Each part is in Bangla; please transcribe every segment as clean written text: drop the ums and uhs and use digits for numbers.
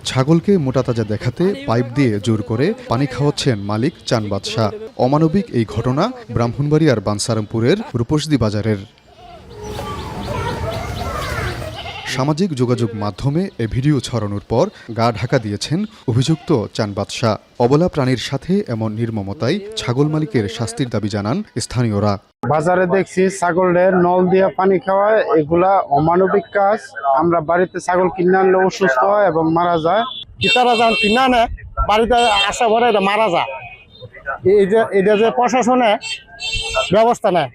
ছাগলকে মোটাতাজা দেখাতে পাইপ দিয়ে জোর করে পানি খাওয়াচ্ছেন মালিক চান বাদশা। অমানবিক এই ঘটনা ব্রাহ্মণবাড়িয়ার বানসারামপুরের রূপসী বাজারের। সামাজিক যোগাযোগ মাধ্যমে এ ভিডিও ছড়ানোর পর গা ঢাকা দিয়েছেন অভিযুক্ত চান বাদশা। অবলা প্রাণীর সাথে এমন নির্মমতায় ছাগল মালিকের শাস্তির দাবি জানান স্থানীয়রা। বাজারে দেখছি ছাগলের নল দিয়ে পানি খাওয়ায়, এগুলা অমানবিক কাজ। আমরা বাড়িতে ছাগল কিনে আনলে অসুস্থ হয় এবং মারা যায়। তারা যান কিনে আনে বাড়িতে আসা পরে এটা মারা যায়। এটা যে প্রশাসনে ব্যবস্থা নেয়।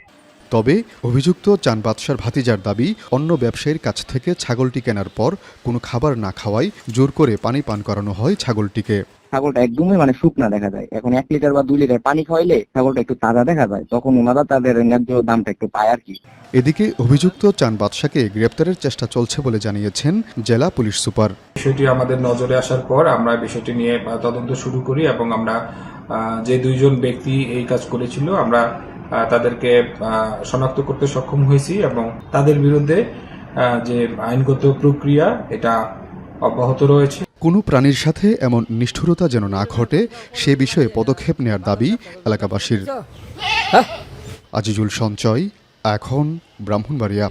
তবে অভিযুক্ত চান বাদশার ভাতিজার দাবি, অন্য ব্যবসায়ীর কাছ থেকে ছাগলটি কেনার পর কোনো খাবার না খাওয়ায় জোর করে পানি পান করানো হয় ছাগলটিকে। ছাগলটা একদমই শুকনা দেখা যায়। এখন 1 লিটার বা 2 লিটার পানি খাওয়াইলে ছাগলটা একটু তাজা দেখা যায়, তখন ওনারা তাদের ন্যায্য দামটা একটু পায় আর কি। এদিকে অভিযুক্ত চান বাদশাকে গ্রেপ্তারের চেষ্টা চলছে বলে জানিয়েছেন জেলা পুলিশ সুপার। বিষয়টি আমাদের নজরে আসার পর আমরা বিষয়টি নিয়ে তদন্ত শুরু করি এবং আমরা যে 2 জন ব্যক্তি এই কাজ করেছিল আমরা তাদেরকে শনাক্ত করতে সক্ষম হয়েছি এবং তাদের বিরুদ্ধে যে আইনগত প্রক্রিয়া এটা অব্যাহত রয়েছে। কোনো প্রাণীর সাথে এমন নিষ্ঠুরতা যেন না ঘটে সে বিষয়ে পদক্ষেপ নেয়ার দাবি এলাকাবাসীর। আজিজুল সঞ্চয়, এখন ব্রাহ্মণবাড়িয়া।